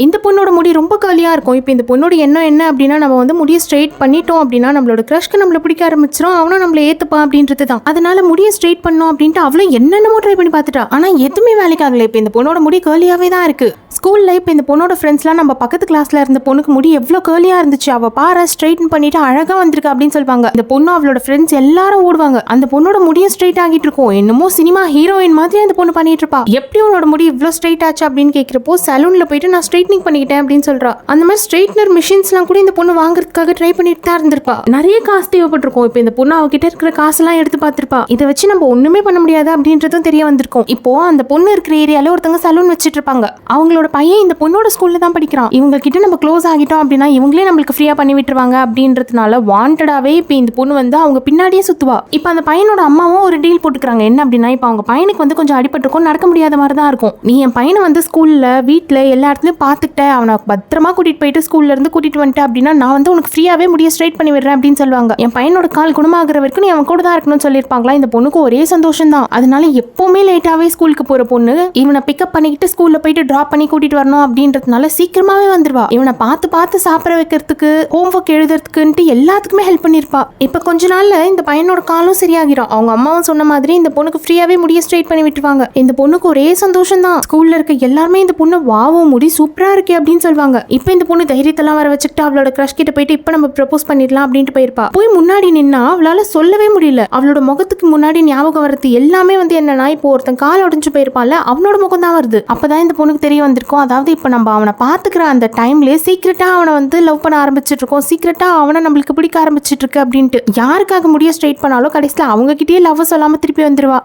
இந்த பொண்ணோட முடி ரொம்ப கர்லியா இருக்கும். இப்போ இந்த பொண்ணோட எண்ணம் என்ன அப்படின்னா, நம்ம வந்து முடிய ஸ்ட்ரெயிட் பண்ணிட்டோம் அப்படின்னா நம்மளோட க்ரஷ்க்கு நம்மள பிடிக்க ஆரம்பிச்சிரும், அவனும் நம்மள ஏத்துப்பா அப்படின்றது தான். அதனால முடிய ஸ்ட்ரெயிட் பண்ணோம் அப்படின்ட்டு அவளும் என்னென்னமோ ட்ரை பண்ணி பார்த்துட்டா. ஆனா எதுவுமே வேலைக்கு ஆகல. இப்போ இந்த பொண்ணோட முடி கர்லியாவே தான் இருக்கு. ஸ்கூல்ல இப்போ இந்த பொண்ணோட ஃப்ரெண்ட்ஸ்லாம் நம்ம பக்கத்து கிளாஸ்ல இருந்த பொண்ணுக்கு முடி எவ்வளோ கர்லியா இருந்துச்சு, அவ பாரு ஸ்ட்ரெயிட்டன் பண்ணிட்டு அழகா வந்திருக்கா அப்படின்னு சொல்லுவாங்க. இந்த பொண்ணு அவளோட ஃப்ரெண்ட்ஸ் எல்லாரும் ஓடுவாங்க. அந்த பொண்ணோட முடிய ஸ்ட்ரெயிட் ஆகிட்டு இருக்கும். என்னமோ சினிமா ஹீரோயின் மாதிரி அந்த பொண்ணு பண்ணிட்டு இருப்பா. எப்படி உன்னோட முடி இவ்வளோ ஸ்ட்ரெயிட் ஆச்சு அப்படின்னு கேட்கிறப்போ, சலூன்ல போயிட்டு நான் ஸ்ட்ரெயிட்னிங் பண்ணிக்கிட்டேன் அப்படின்னு சொல்றா. அந்த மாதிரி ஸ்ட்ரெயிட்னர் மிஷின்ஸ்லாம் கூட இந்த பொண்ணு வாங்குறதுக்காக ட்ரை பண்ணிட்டு தான் இருந்திருப்பா. நிறைய காசு தேவைப்பட்டிருக்கும். இப்போ இந்த பொண்ணு அவகிட்ட இருக்கிற காசெல்லாம் எடுத்து பார்த்திருப்பா. இதை வச்சு நம்ம ஒண்ணுமே பண்ண முடியாது அப்படின்றதும் தெரிய வந்திருக்கும். இப்போ அந்த பொண்ணு இருக்கிற ஏரியால ஒருத்தங்க சலூன் வச்சிட்டு இருப்பாங்க. அவங்களோட பையன் இந்த பொண்ணோட ஸ்கூல்ல தான் படிக்கிறான். இவங்க கிட்ட நம்ம க்ளோஸ் ஆகிட்டோம் அப்படின்னா இவங்களே நம்மளுக்கு ஃப்ரீயா பண்ணி விட்டுருவாங்க அப்படின்றதுனால வாண்டடாவே இப்போ இந்த பொண்ணு வந்து அவங்க பின்னாடியே சுத்துவா. இப்போ அந்த பையனோட அம்மாவும் ஒரு டீல் போட்டுக்கிறாங்க. என்ன அப்படின்னா, இப்போ அவங்க பையனுக்கு வந்து கொஞ்சம் அடிபட்டிருக்கும், நடக்க முடியாத மாதிரி தான் இருக்கும். நீ என் பையனை வந்து ஸ்கூல்ல வீட்டுல எல்லா இடத்துலயும் பாத்துக்கிட்ட, அவனை பத்திரமா கூட்டிட்டு போயிட்டு ஸ்கூல்ல இருந்து கூட்டிட்டு வந்துட்டு அப்படின்னா நான் வந்து உனக்கு ஃப்ரீயாவே முடிய ஸ்ட்ரைட் பண்ணி விடுறேன் அப்படின்னு சொல்லுவாங்க. என் பையனோட கால் குணமாகிற வரைக்கும் நீ அவன் கூட தான் இருக்கணும்னு சொல்லியிருப்பாங்களா. இந்த பொண்ணுக்கு ஒரே சந்தோஷம் தான். அதனால எப்பவுமே லேட்டாவே ஸ்கூலுக்கு போற பொண்ணு இவனை பிக்கப் பண்ணிக்கிட்டு ஸ்கூல்ல போயிட்டு டிராப் பண்ணி கூட்டிட்டு வரணும் அப்படின்றதுனால சீக்கிரமாவே வந்துருவா. இவனை பார்த்து பார்த்து சாப்பிட வைக்கிறதுக்கு, ஹோம்ஒர்க் எழுதுறதுக்குன்ட்டு எல்லாத்துக்குமே ஹெல்ப் பண்ணிருப்பா. இப்ப கொஞ்ச நாள்ல இந்த பையனோட காலும் சரியாகிடும். அவங்க அம்மாவும் சொன்ன மாதிரி இந்த பொண்ணுக்கு ஃப்ரீயாவே முடிய ஸ்ட்ரைட் பண்ணி விட்டுருவாங்க. இந்த பொண்ணுக்கு ஒரே சந்தோஷம் தான். ஸ்கூல்ல இருக்க எல்லாருமே இந்த பொண்ணு வாவோ முடி சூப்பரா இருக்கே அப்படின்னு சொல்லுவாங்க. இப்ப இந்த பொண்ணு தைரியத்தெல்லாம் வர வச்சுக்கிட்டு அவளோட கிரஷ் கிட்ட போயிட்டு இப்ப நம்ம ப்ரப்போஸ் பண்ணிடலாம் அப்படின்ட்டு போயிருப்பா. போய் முன்னாடி நின்னா அவளால சொல்லவே முடியல. அவளோட முகத்துக்கு முன்னாடி ஞாபகம் வரது எல்லாமே வந்து என்னன்னா, இப்போ ஒருத்தன் கால் உடைஞ்சு போயிருப்பான்ல, அவனோட முகம் தான் வருது. அப்பதான் இந்த பொண்ணுக்கு தெரிய வந்திருக்கும். அதாவது இப்ப நம்ம அவனை பாத்துக்கிற அந்த டைம்லயே சீக்கிரட்டா அவனை வந்து லவ் பண்ண ஆரம்பிச்சிட்டு இருக்கோம், சீக்கிரட்டா அவனை நம்மளுக்கு பிடிக்க ஆரம்பிச்சிட்டு இருக்கு அப்படின்ட்டு. யாருக்காக முடிய ஸ்ட்ரைட் பண்ணாலும் கடைசியில அவங்க கிட்டயே லவ் சொல்லாம திருப்பி வந்துருவா.